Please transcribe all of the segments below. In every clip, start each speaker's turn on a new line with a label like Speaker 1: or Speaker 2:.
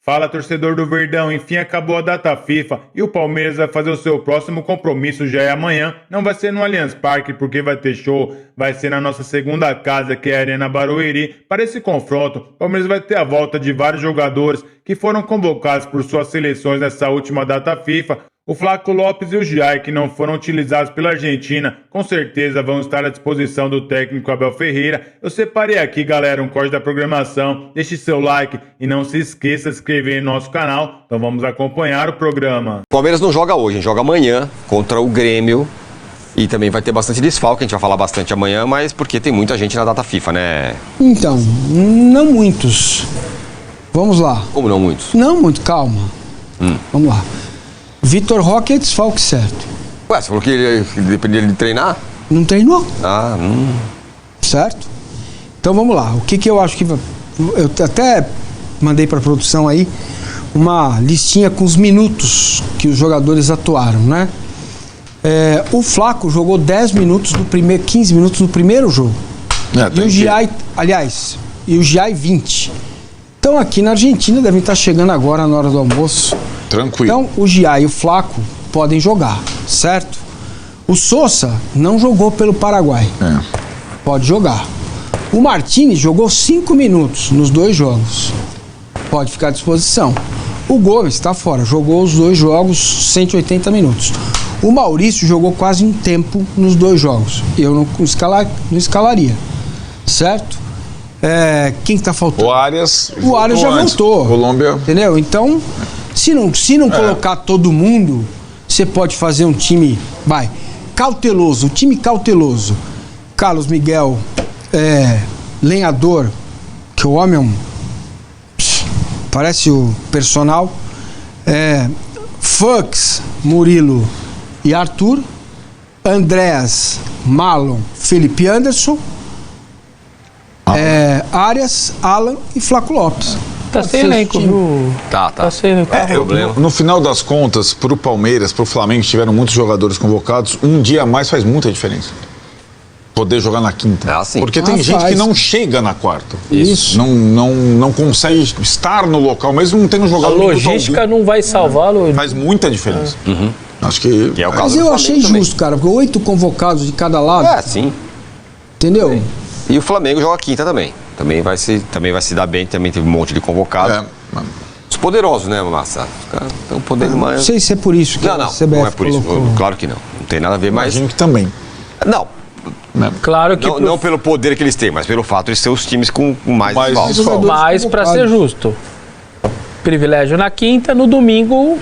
Speaker 1: Fala, torcedor do Verdão, enfim acabou a data FIFA e o Palmeiras vai fazer o seu próximo compromisso, já é amanhã. Não vai ser no Allianz Parque porque vai ter show, vai ser na nossa segunda casa, que é a Arena Barueri. Para esse confronto, o Palmeiras vai ter a volta de vários jogadores que foram convocados por suas seleções nessa última data FIFA. O Flaco Lopes e o Giai, que não foram utilizados pela Argentina, com certeza vão estar à disposição do técnico Abel Ferreira. Eu separei aqui, galera, um corte da programação. Deixe seu like e não se esqueça de se inscrever no nosso canal. Então vamos acompanhar o programa.
Speaker 2: O Palmeiras não joga hoje, a gente joga amanhã contra o Grêmio. E também vai ter bastante desfalque, a gente vai falar bastante amanhã, mas porque tem muita gente na data FIFA, né?
Speaker 3: Então, não muitos. Vamos lá.
Speaker 2: Como não muitos?
Speaker 3: Não muito, calma. Vamos lá. Vitor Roque é desfalque certo.
Speaker 2: Ué, você falou que ele dependia de treinar?
Speaker 3: Não treinou.
Speaker 2: Certo?
Speaker 3: Então vamos lá. O que eu acho que... Eu até mandei para a produção aí uma listinha com os minutos que os jogadores atuaram, né? O Flaco jogou 10 minutos no primeiro, 15 minutos no primeiro jogo. E o Giai, e o Giai 20. Então aqui na Argentina devem estar chegando agora na hora do almoço.
Speaker 4: Tranquilo.
Speaker 3: Então o Giai e o Flaco podem jogar, certo? O Sosa não jogou pelo Paraguai. Pode jogar. O Martínez jogou 5 minutos nos 2 jogos. Pode ficar à disposição. O Gomes está fora, jogou os 2 jogos 180 minutos. O Maurício jogou quase um tempo nos 2 jogos. Eu não escalaria. Certo? Quem está faltando?
Speaker 4: O Arias
Speaker 3: já voltou.
Speaker 4: Colômbia.
Speaker 3: Entendeu? Então, se não colocar todo mundo, você pode fazer um time, cauteloso, um time cauteloso. Carlos Miguel, lenhador, que o homem parece o personal. Fux, Murilo e Arthur. Andréas, Marlon, Felipe Anderson. Arias, Alan e Flaco Lopes.
Speaker 5: Tá sem elenco, viu?
Speaker 2: Tá
Speaker 5: sem elenco.
Speaker 2: Problema.
Speaker 4: No final das contas, pro Palmeiras, pro Flamengo, tiveram muitos jogadores convocados. Um dia a mais faz muita diferença. Poder jogar na quinta.
Speaker 2: Sim.
Speaker 4: Porque tem gente que não chega na quarta.
Speaker 3: Isso.
Speaker 4: Não consegue estar no local, mesmo não tendo
Speaker 5: A
Speaker 4: jogado.
Speaker 5: logística não vai salvá-lo.
Speaker 4: Faz muita diferença. Acho que
Speaker 2: é o caso
Speaker 3: Mas
Speaker 2: do
Speaker 3: eu
Speaker 2: Flamengo
Speaker 3: achei
Speaker 2: também.
Speaker 3: justo, cara, porque 8 convocados de cada lado.
Speaker 2: Sim.
Speaker 3: Entendeu?
Speaker 2: E o Flamengo joga quinta também. Também vai se dar bem, também teve um monte de convocados. Os poderosos, né, Massa? Os caras estão podendo mais.
Speaker 3: Não sei se é por isso que a CBF
Speaker 2: não é por isso.
Speaker 3: colocou.
Speaker 2: Claro que não. Não tem nada a ver, mas.
Speaker 4: imagino que também.
Speaker 2: Não.
Speaker 5: Claro que.
Speaker 2: Não pelo poder que eles têm, mas pelo fato de ser os times com mais desfalques.
Speaker 5: Mas, para ser justo, privilégio na quinta, no domingo.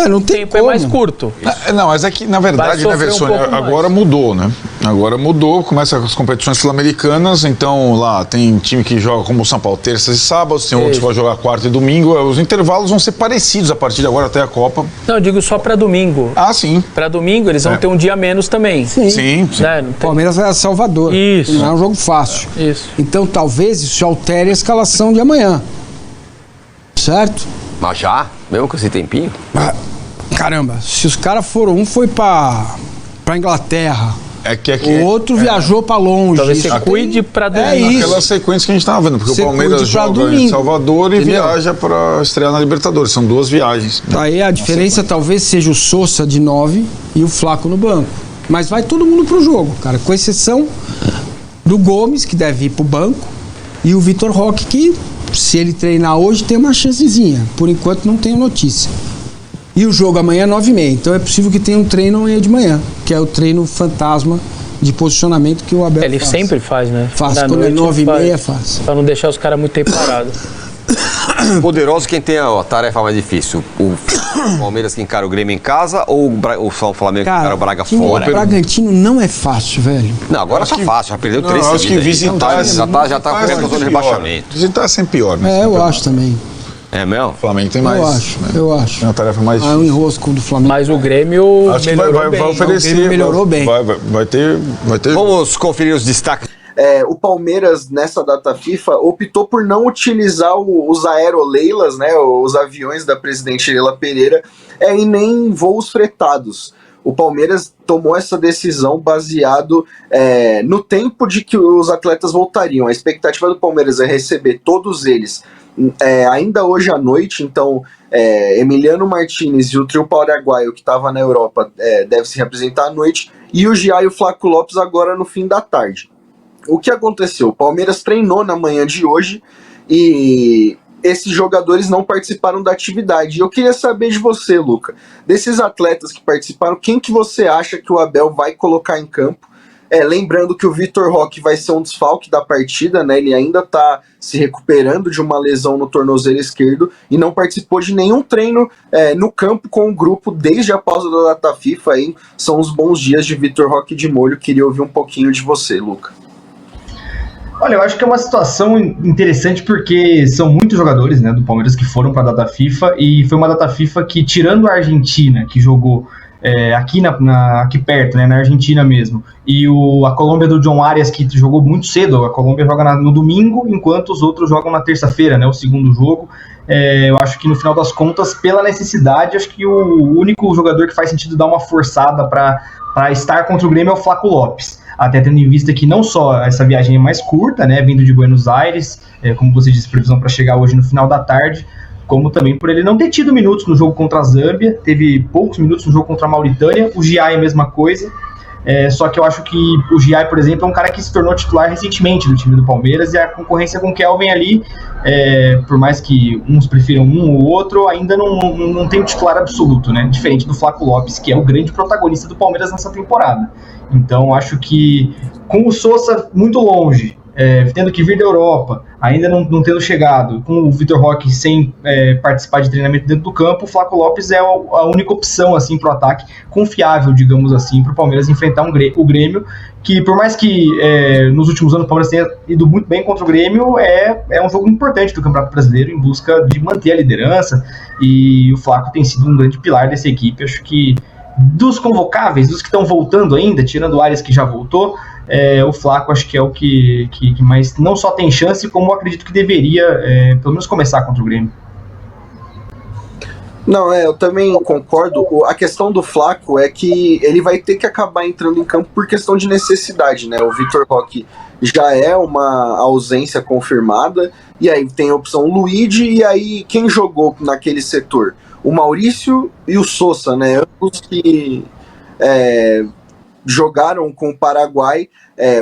Speaker 3: Não
Speaker 5: o
Speaker 3: tem
Speaker 5: tempo
Speaker 3: como.
Speaker 5: é mais curto.
Speaker 4: Não, mas é que, na verdade, né, Versone, agora mudou, né? Agora mudou, começa as competições sul-americanas, então lá tem time que joga como o São Paulo terças e sábados, tem outros que vão jogar quarta e domingo, os intervalos vão ser parecidos a partir de agora até a Copa.
Speaker 5: Não, eu digo só para domingo.
Speaker 4: Sim.
Speaker 5: Para domingo eles vão ter um dia a menos também.
Speaker 4: Sim.
Speaker 5: Né?
Speaker 3: O Palmeiras vai a Salvador.
Speaker 5: Isso.
Speaker 3: Não é um jogo fácil.
Speaker 5: Isso.
Speaker 3: Então talvez isso altere a escalação de amanhã. Certo?
Speaker 2: Mas já? Mesmo com esse tempinho?
Speaker 3: Caramba, se os caras foram, um foi pra Inglaterra,
Speaker 4: O
Speaker 3: outro viajou pra longe.
Speaker 5: Talvez você cuide pra domingo.
Speaker 4: Aquela sequência que a gente tava vendo, porque o Palmeiras joga em Salvador e viaja pra estrear na Libertadores. São 2 viagens.
Speaker 3: Aí a diferença talvez seja o Sosa de 9 e o Flaco no banco. Mas vai todo mundo pro jogo, cara. Com exceção do Gomes, que deve ir pro banco, e o Vitor Roque, que se ele treinar hoje tem uma chancezinha. Por enquanto não tenho notícia. E o jogo amanhã é 9h30. Então é possível que tenha um treino amanhã de manhã, que é o treino fantasma de posicionamento que o Abel
Speaker 5: Ele sempre faz, né?
Speaker 3: Faz, quando é 9h30 faz.
Speaker 5: Pra não deixar os caras muito tempo parados.
Speaker 2: Poderoso quem tem a tarefa mais difícil? O Palmeiras que encara o Grêmio em casa ou o Flamengo que encara o Braga fora?
Speaker 3: O Bragantino não é fácil, velho.
Speaker 2: Não, agora tá fácil, já perdeu 3
Speaker 4: acho que visitar
Speaker 2: já tá com a zona de rebaixamento.
Speaker 4: Visitar é sempre pior, né?
Speaker 3: Eu acho também.
Speaker 2: É mesmo?
Speaker 4: O Flamengo tem mais.
Speaker 3: Eu acho.
Speaker 4: É uma tarefa mais
Speaker 3: É um
Speaker 4: difícil.
Speaker 3: enrosco do Flamengo.
Speaker 5: Mas o Grêmio
Speaker 4: Acho que
Speaker 5: melhorou
Speaker 4: vai
Speaker 5: bem.
Speaker 4: oferecer.
Speaker 3: O Grêmio melhorou bem.
Speaker 4: Vai ter.
Speaker 2: Vamos conferir os destaques.
Speaker 6: O Palmeiras, nessa data FIFA, optou por não utilizar os aeroleilas, né, os aviões da presidente Leila Pereira, e nem voos fretados. O Palmeiras tomou essa decisão baseado no tempo de que os atletas voltariam. A expectativa do Palmeiras é receber todos eles ainda hoje à noite, então Emiliano Martinez e o trio paraguaio que estava na Europa deve se representar à noite, e o Gia e o Flaco Lopes agora no fim da tarde. O que aconteceu? O Palmeiras treinou na manhã de hoje e esses jogadores não participaram da atividade. Eu queria saber de você, Luca, desses atletas que participaram, quem que você acha que o Abel vai colocar em campo? Lembrando que o Vitor Roque vai ser um desfalque da partida, né? Ele ainda está se recuperando de uma lesão no tornozelo esquerdo e não participou de nenhum treino no campo com o grupo desde a pausa da data FIFA. Aí são os bons dias de Vitor Roque de molho. Queria ouvir um pouquinho de você, Luca.
Speaker 7: Olha, eu acho que é uma situação interessante porque são muitos jogadores, né, do Palmeiras que foram para a data FIFA, e foi uma data FIFA que, tirando a Argentina, que jogou aqui perto, né, na Argentina mesmo, e a Colômbia do John Arias, que jogou muito cedo. A Colômbia joga no domingo, enquanto os outros jogam na terça-feira, né, o segundo jogo. Eu acho que no final das contas, pela necessidade, acho que o único jogador que faz sentido dar uma forçada para estar contra o Grêmio é o Flaco Lopes. Até tendo em vista que não só essa viagem é mais curta, né, vindo de Buenos Aires, como você disse, previsão para chegar hoje no final da tarde, como também por ele não ter tido minutos no jogo contra a Zâmbia, teve poucos minutos no jogo contra a Mauritânia. O Giai, mesma coisa, só que eu acho que o Giai, por exemplo, é um cara que se tornou titular recentemente no time do Palmeiras, e a concorrência com o Kelvin ali, por mais que uns prefiram um ou outro, ainda não tem o titular absoluto, né, diferente do Flaco Lopes, que é o grande protagonista do Palmeiras nessa temporada. Então acho que com o Sousa muito longe, tendo que vir da Europa, ainda não tendo chegado, com o Vitor Roque sem participar de treinamento dentro do campo, o Flaco Lopes é a única opção assim, para o ataque confiável, digamos assim, para o Palmeiras enfrentar o Grêmio, que por mais que nos últimos anos o Palmeiras tenha ido muito bem contra o Grêmio, é um jogo importante do Campeonato Brasileiro em busca de manter a liderança, e o Flaco tem sido um grande pilar dessa equipe. Acho que dos convocáveis, dos que estão voltando ainda, tirando o Arias que já voltou, o Flaco acho que é o que mais não só tem chance, como eu acredito que deveria pelo menos começar contra o Grêmio.
Speaker 6: Não, eu também concordo. A questão do Flaco é que ele vai ter que acabar entrando em campo por questão de necessidade, né? O Vitor Roque já é uma ausência confirmada, e aí tem a opção Luigi, e aí quem jogou naquele setor? O Maurício e o Sousa, né? Ambos que jogaram com o Paraguai.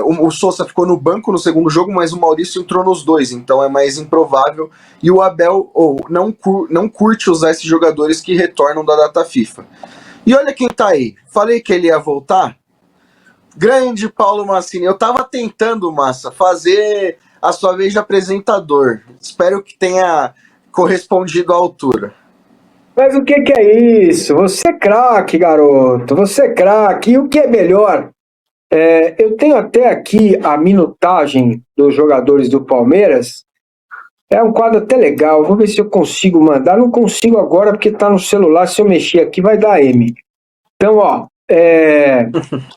Speaker 6: O Sousa ficou no banco no segundo jogo, mas o Maurício entrou nos dois, então é mais improvável. E o Abel não curte usar esses jogadores que retornam da data FIFA. E olha quem tá aí. Falei que ele ia voltar. Grande Paulo Massini. Eu tava tentando, Massa, fazer a sua vez de apresentador. Espero que tenha correspondido à altura.
Speaker 8: Mas o que é isso? Você é craque, garoto. Você é craque. E o que é melhor? Eu tenho até aqui a minutagem dos jogadores do Palmeiras. É um quadro até legal. Vou ver se eu consigo mandar. Não consigo agora porque está no celular. Se eu mexer aqui vai dar M. Então,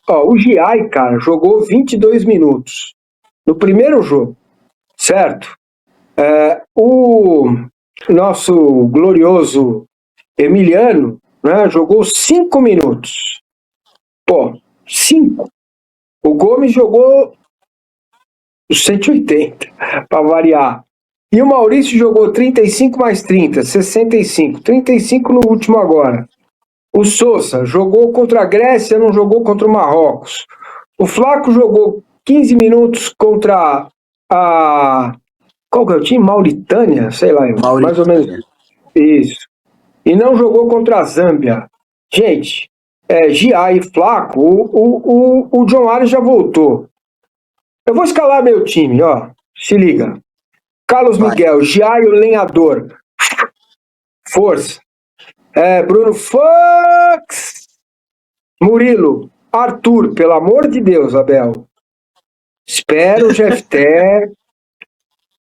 Speaker 8: o Giai, cara, jogou 22 minutos no primeiro jogo, certo? O nosso glorioso Emiliano, né, jogou 5 minutos. 5. O Gomes jogou 180, para variar. E o Maurício jogou 35 mais 30, 65. 35 no último agora. O Sousa jogou contra a Grécia, não jogou contra o Marrocos. O Flaco jogou 15 minutos contra a... Qual que é o time? Mauritânia? Sei lá, mais ou menos isso. E não jogou contra a Zâmbia. Gente, Gia e Flaco, o John Arias já voltou. Eu vou escalar meu time, ó. Se liga. Carlos Miguel, Giai, o lenhador. Força. Bruno Fux. Murilo. Arthur, pelo amor de Deus, Abel. Espero o Jefté.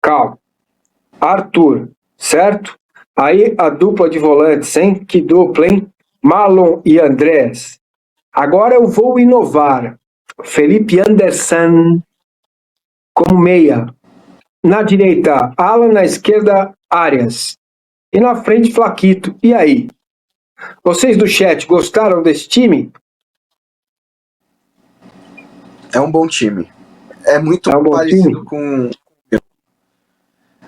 Speaker 8: Calma. Arthur, certo? Aí a dupla de volantes, hein? Que dupla, hein? Marlon e Andrés. Agora eu vou inovar. Felipe Anderson como meia. Na direita, Alan, na esquerda, Arias. E na frente, Flaquito. E aí? Vocês do chat gostaram desse time?
Speaker 6: É um bom time. É muito parecido com...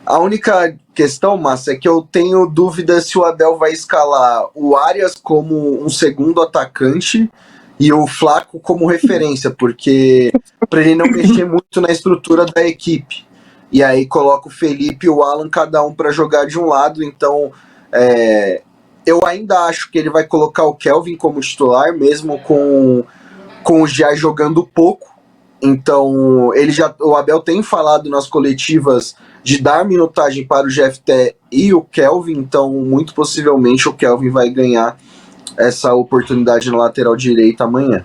Speaker 6: A única questão, Massa, é que eu tenho dúvida se o Abel vai escalar o Arias como um segundo atacante e o Flaco como referência, porque para ele não mexer muito na estrutura da equipe. E aí coloca o Felipe e o Alan, cada um para jogar de um lado. Então, eu ainda acho que ele vai colocar o Kelvin como titular, mesmo com o Giai jogando pouco. Então, o Abel tem falado nas coletivas de dar minutagem para o GFT e o Kelvin, então muito possivelmente o Kelvin vai ganhar essa oportunidade na lateral direita amanhã.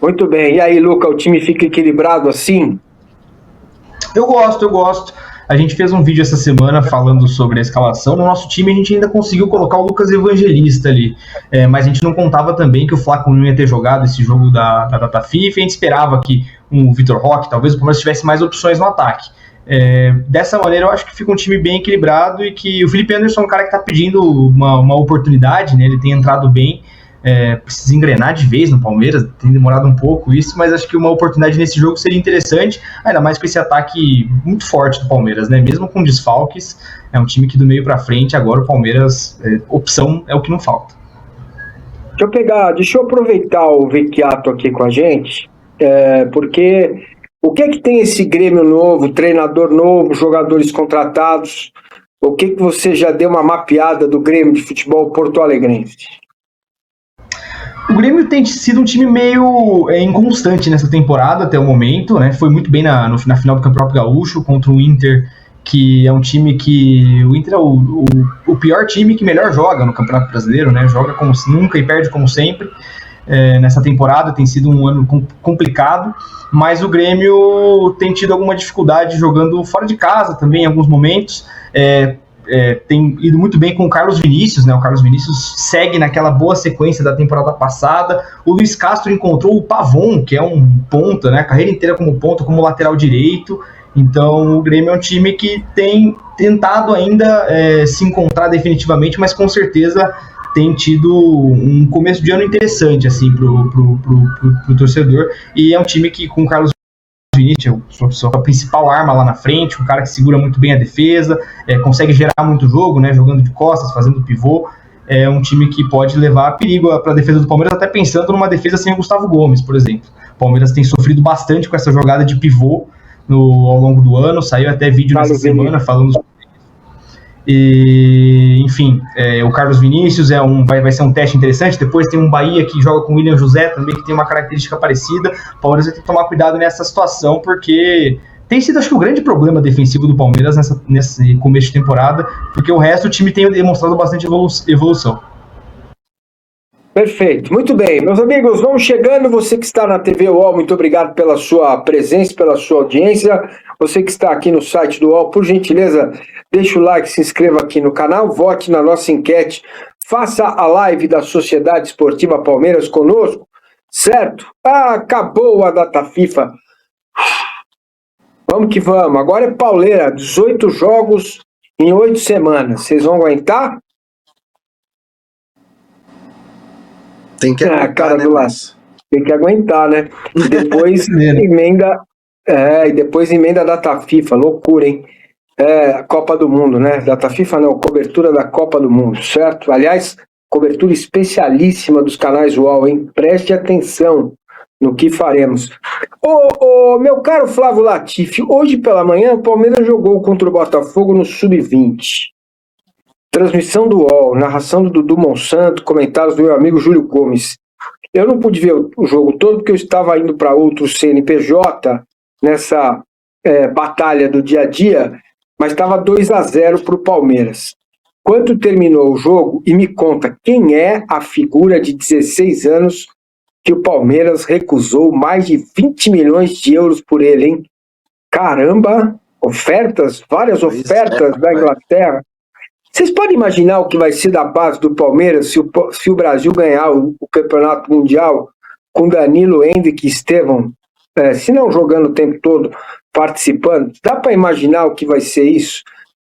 Speaker 8: Muito bem. E aí, Luca, o time fica equilibrado assim?
Speaker 7: Eu gosto. A gente fez um vídeo essa semana falando sobre a escalação. No nosso time a gente ainda conseguiu colocar o Lucas Evangelista ali, mas a gente não contava também que o Flaco não ia ter jogado esse jogo da data FIFA, e a gente esperava que o Vitor Roque, talvez o Palmeiras tivesse mais opções no ataque. Dessa maneira eu acho que fica um time bem equilibrado e que o Felipe Anderson é um cara que está pedindo uma oportunidade, né? Ele tem entrado bem, precisa engrenar de vez no Palmeiras, tem demorado um pouco isso, mas acho que uma oportunidade nesse jogo seria interessante, ainda mais com esse ataque muito forte do Palmeiras, né? Mesmo com desfalques, é um time que do meio para frente, agora o Palmeiras, opção é o que não falta.
Speaker 8: Deixa eu aproveitar o Vecchiato aqui com a gente, porque o que tem esse Grêmio novo, treinador novo, jogadores contratados? O que você já deu uma mapeada do Grêmio de futebol porto-alegrense?
Speaker 7: O Grêmio tem sido um time meio inconstante nessa temporada até o momento, né? Foi muito bem na final do Campeonato Gaúcho contra o Inter, que é um time que... O Inter é o pior time que melhor joga no Campeonato Brasileiro, né? Joga como nunca e perde como sempre. Nessa temporada tem sido um ano complicado, mas o Grêmio tem tido alguma dificuldade jogando fora de casa também em alguns momentos. Tem ido muito bem com o Carlos Vinícius, né? O Carlos Vinícius segue naquela boa sequência da temporada passada. O Luiz Castro encontrou o Pavon, que é um ponta, né? A carreira inteira como ponta, como lateral direito. Então o Grêmio é um time que tem tentado ainda se encontrar definitivamente, mas com certeza tem tido um começo de ano interessante assim, pro torcedor. E é um time que com o Carlos Vinícius, a principal arma lá na frente, um cara que segura muito bem a defesa, consegue gerar muito jogo, né, jogando de costas, fazendo pivô. É um time que pode levar perigo para a defesa do Palmeiras, até pensando numa defesa sem o Gustavo Gomes, por exemplo. O Palmeiras tem sofrido bastante com essa jogada de pivô ao longo do ano, saiu até vídeo nessa semana falando sobre isso. E, enfim, o Carlos Vinícius vai ser um teste interessante. Depois tem um Bahia que joga com o William José também, que tem uma característica parecida. O Palmeiras vai ter que tomar cuidado nessa situação, porque tem sido, acho que, o grande problema defensivo do Palmeiras nesse começo de temporada, porque o resto do time tem demonstrado bastante evolução.
Speaker 8: Perfeito, muito bem. Meus amigos, vamos chegando. Você que está na TV UOL, muito obrigado pela sua presença, pela sua audiência. Você que está aqui no site do UOL, por gentileza, deixa o like, se inscreva aqui no canal, vote na nossa enquete, faça a live da Sociedade Esportiva Palmeiras conosco, certo? Acabou a data FIFA. Vamos que vamos. Agora é pauleira, 18 jogos em 8 semanas. Vocês vão aguentar?
Speaker 6: Tem que aguentar,
Speaker 8: cara,
Speaker 6: né,
Speaker 8: mas tem que aguentar, né? E depois emenda a data FIFA, loucura, hein? Copa do Mundo, né? Data FIFA não, cobertura da Copa do Mundo, certo? Aliás, cobertura especialíssima dos canais UOL, hein? Preste atenção no que faremos. Meu caro Flávio Latifi, hoje pela manhã o Palmeiras jogou contra o Botafogo no Sub-20. Transmissão do UOL, narração do Dudu Monsanto, comentários do meu amigo Júlio Gomes. Eu não pude ver o jogo todo porque eu estava indo para outro CNPJ nessa batalha do dia a dia, mas estava 2-0 para o Palmeiras. Quando terminou o jogo, e me conta quem é a figura de 16 anos que o Palmeiras recusou mais de 20 milhões de euros por ele, hein? Caramba, várias ofertas da Inglaterra. Vocês podem imaginar o que vai ser da base do Palmeiras se o Brasil ganhar o Campeonato Mundial com Danilo, Henrique e Estevão, se não jogando o tempo todo, participando? Dá para imaginar o que vai ser isso?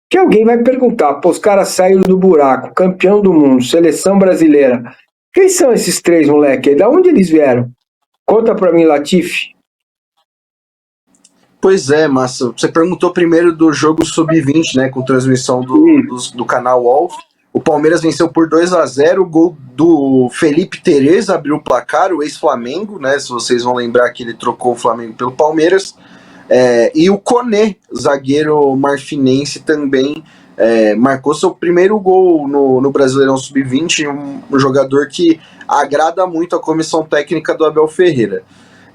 Speaker 8: Que alguém vai perguntar, os caras saíram do buraco, campeão do mundo, seleção brasileira. Quem são esses três moleques aí? Da onde eles vieram? Conta para mim, Latifi.
Speaker 6: Pois é, Massa. Você perguntou primeiro do jogo Sub-20, né? Com transmissão do canal UOL. O Palmeiras venceu por 2-0. O gol do Felipe Tereza abriu o placar, o ex-Flamengo, né? Se vocês vão lembrar que ele trocou o Flamengo pelo Palmeiras. E o Koné, zagueiro marfinense, também marcou seu primeiro gol no Brasileirão Sub-20. Um jogador que agrada muito a comissão técnica do Abel Ferreira.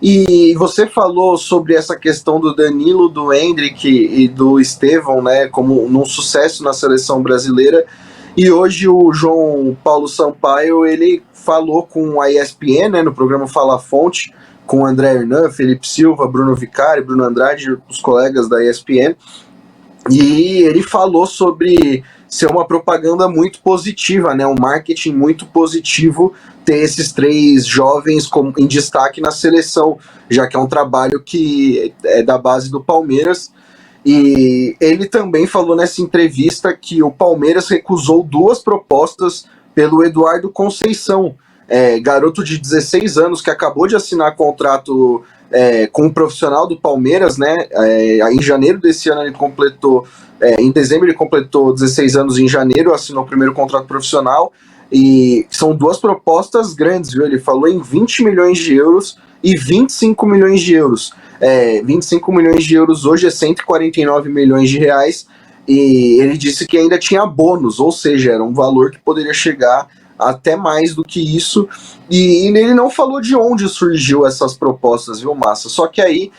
Speaker 6: E você falou sobre essa questão do Danilo, do Endrick e do Estevão, né, como um sucesso na seleção brasileira. E hoje o João Paulo Sampaio, ele falou com a ESPN, né, no programa Fala Fonte, com André Hernan, Felipe Silva, Bruno Vicari, Bruno Andrade, os colegas da ESPN. E ele falou sobre ser uma propaganda muito positiva, né, um marketing muito positivo ter esses 3 jovens em destaque na seleção, já que é um trabalho que é da base do Palmeiras. E ele também falou nessa entrevista que o Palmeiras recusou 2 propostas pelo Eduardo Conceição, garoto de 16 anos que acabou de assinar contrato com um profissional do Palmeiras, né? Em janeiro desse ano ele completou, em dezembro ele completou 16 anos, em janeiro assinou o primeiro contrato profissional. E são 2 propostas grandes, viu? Ele falou em 20 milhões de euros e 25 milhões de euros. 25 milhões de euros hoje é 149 milhões de reais. E ele disse que ainda tinha bônus, ou seja, era um valor que poderia chegar até mais do que isso. E ele não falou de onde surgiu essas propostas, viu, Massa? Só que aí,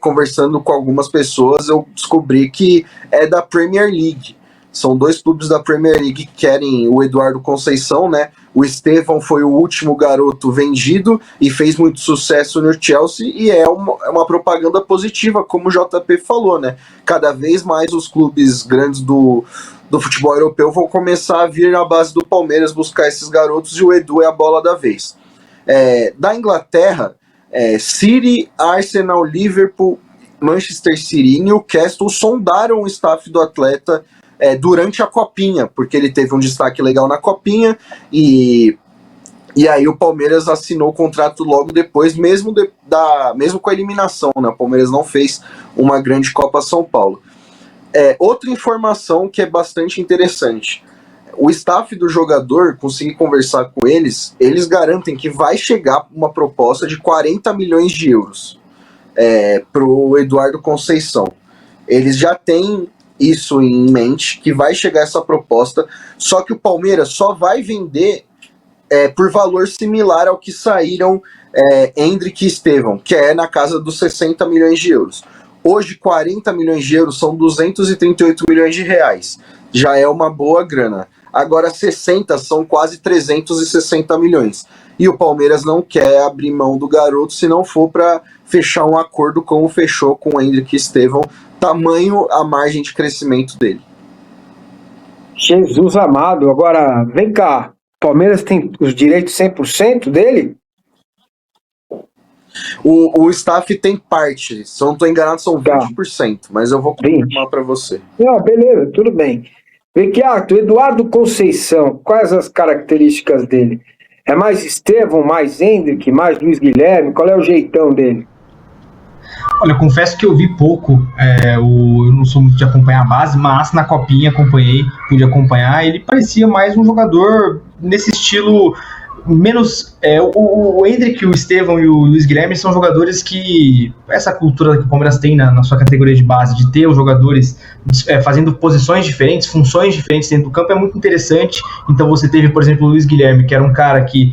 Speaker 6: conversando com algumas pessoas, eu descobri que é da Premier League. São 2 clubes da Premier League que querem o Eduardo Conceição, né? O Estevão foi o último garoto vendido e fez muito sucesso no Chelsea, e é uma propaganda positiva, como o JP falou, né? Cada vez mais os clubes grandes do futebol europeu vão começar a vir na base do Palmeiras buscar esses garotos, e o Edu é a bola da vez. Da Inglaterra, City, Arsenal, Liverpool, Manchester City e Newcastle sondaram o staff do atleta durante a Copinha, porque ele teve um destaque legal na Copinha, e aí o Palmeiras assinou o contrato logo depois, mesmo com a eliminação, né? O Palmeiras não fez uma grande Copa São Paulo. Outra informação que é bastante interessante: o staff do jogador, consegui conversar com eles garantem que vai chegar uma proposta de 40 milhões de euros para o Eduardo Conceição. Eles já têm isso em mente, que vai chegar essa proposta, só que o Palmeiras só vai vender por valor similar ao que saíram Endrick e Estevão, que é na casa dos 60 milhões de euros. Hoje, 40 milhões de euros são 238 milhões de reais. Já é uma boa grana. Agora, 60 são quase 360 milhões. E o Palmeiras não quer abrir mão do garoto se não for para fechar um acordo como fechou com o Endrick e Estevão. Tamanho a margem de crescimento dele.
Speaker 8: Jesus amado. Agora, vem cá. O Palmeiras tem os direitos 100% dele?
Speaker 6: O staff tem parte. Se eu não estou enganado, são 20%. Mas eu vou confirmar para você.
Speaker 8: Não, beleza, tudo bem. Vem cá, o Eduardo Conceição, quais as características dele? É mais Estevão, mais Endrick, mais Luiz Guilherme? Qual é o jeitão dele?
Speaker 7: Olha, eu confesso que eu vi pouco, eu não sou muito de acompanhar a base, mas na Copinha acompanhei, pude acompanhar, ele parecia mais um jogador nesse estilo menos... o Endrick, o Estevão e o Luiz Guilherme são jogadores que... Essa cultura que o Palmeiras tem na sua categoria de base, de ter os jogadores fazendo posições diferentes, funções diferentes dentro do campo, é muito interessante. Então você teve, por exemplo, o Luiz Guilherme, que era um cara que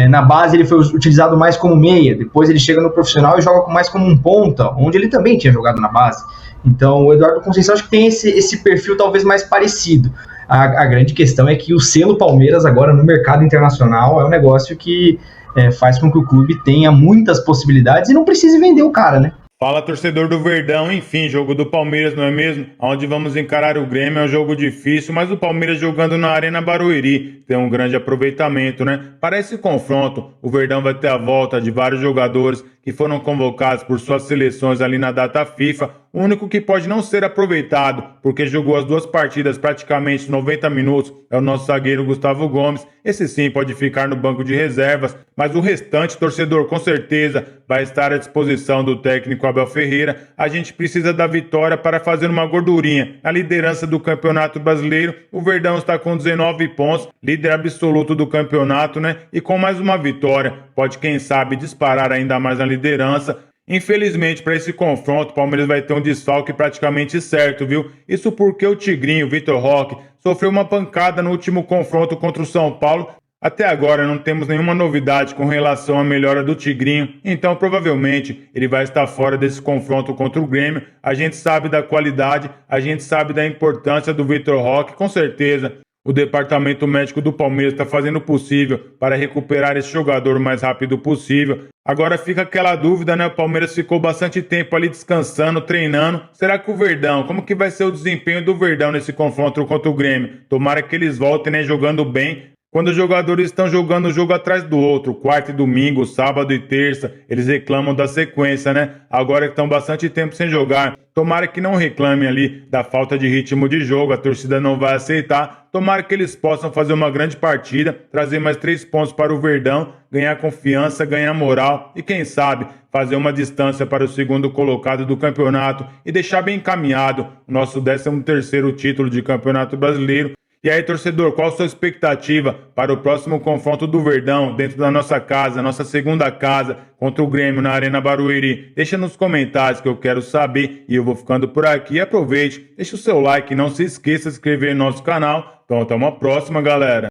Speaker 7: na base ele foi utilizado mais como meia, depois ele chega no profissional e joga mais como um ponta, onde ele também tinha jogado na base. Então o Eduardo Conceição acho que tem esse perfil talvez mais parecido. A grande questão é que o selo Palmeiras agora no mercado internacional é um negócio que faz com que o clube tenha muitas possibilidades e não precise vender o cara, né?
Speaker 1: Fala, torcedor do Verdão, enfim, jogo do Palmeiras, não é mesmo? Onde vamos encarar o Grêmio é um jogo difícil, mas o Palmeiras jogando na Arena Barueri tem um grande aproveitamento, né? Para esse confronto, o Verdão vai ter a volta de vários jogadores que foram convocados por suas seleções ali na data FIFA. O único que pode não ser aproveitado, porque jogou as duas partidas praticamente 90 minutos, é o nosso zagueiro Gustavo Gomes. Esse sim pode ficar no banco de reservas, mas o restante, torcedor, com certeza vai estar à disposição do técnico Abel Ferreira. A gente precisa da vitória para fazer uma gordurinha na liderança do Campeonato Brasileiro. O Verdão está com 19 pontos, líder absoluto do campeonato, né? E com mais uma vitória, pode quem sabe disparar ainda mais na liderança. Infelizmente, para esse confronto, o Palmeiras vai ter um desfalque praticamente certo, viu? Isso porque o Tigrinho, Vitor Roque, sofreu uma pancada no último confronto contra o São Paulo. Até agora não temos nenhuma novidade com relação à melhora do Tigrinho, então provavelmente ele vai estar fora desse confronto contra o Grêmio. A gente sabe da qualidade, a gente sabe da importância do Vitor Roque, com certeza. O departamento médico do Palmeiras está fazendo o possível para recuperar esse jogador o mais rápido possível. Agora fica aquela dúvida, né? O Palmeiras ficou bastante tempo ali descansando, treinando. Será que o Verdão, como que vai ser o desempenho do Verdão nesse confronto contra o Grêmio? Tomara que eles voltem, né, jogando bem. Quando os jogadores estão jogando um jogo atrás do outro, quarta e domingo, sábado e terça, eles reclamam da sequência, né? Agora que estão bastante tempo sem jogar, tomara que não reclamem ali da falta de ritmo de jogo, a torcida não vai aceitar. Tomara que eles possam fazer uma grande partida, trazer mais 3 pontos para o Verdão, ganhar confiança, ganhar moral e quem sabe fazer uma distância para o segundo colocado do campeonato e deixar bem encaminhado o nosso 13º título de Campeonato Brasileiro. E aí, torcedor, qual a sua expectativa para o próximo confronto do Verdão dentro da nossa casa, nossa segunda casa, contra o Grêmio na Arena Barueri? Deixa nos comentários que eu quero saber e eu vou ficando por aqui. Aproveite, deixa o seu like, não se esqueça de se inscrever no nosso canal. Então, até uma próxima, galera.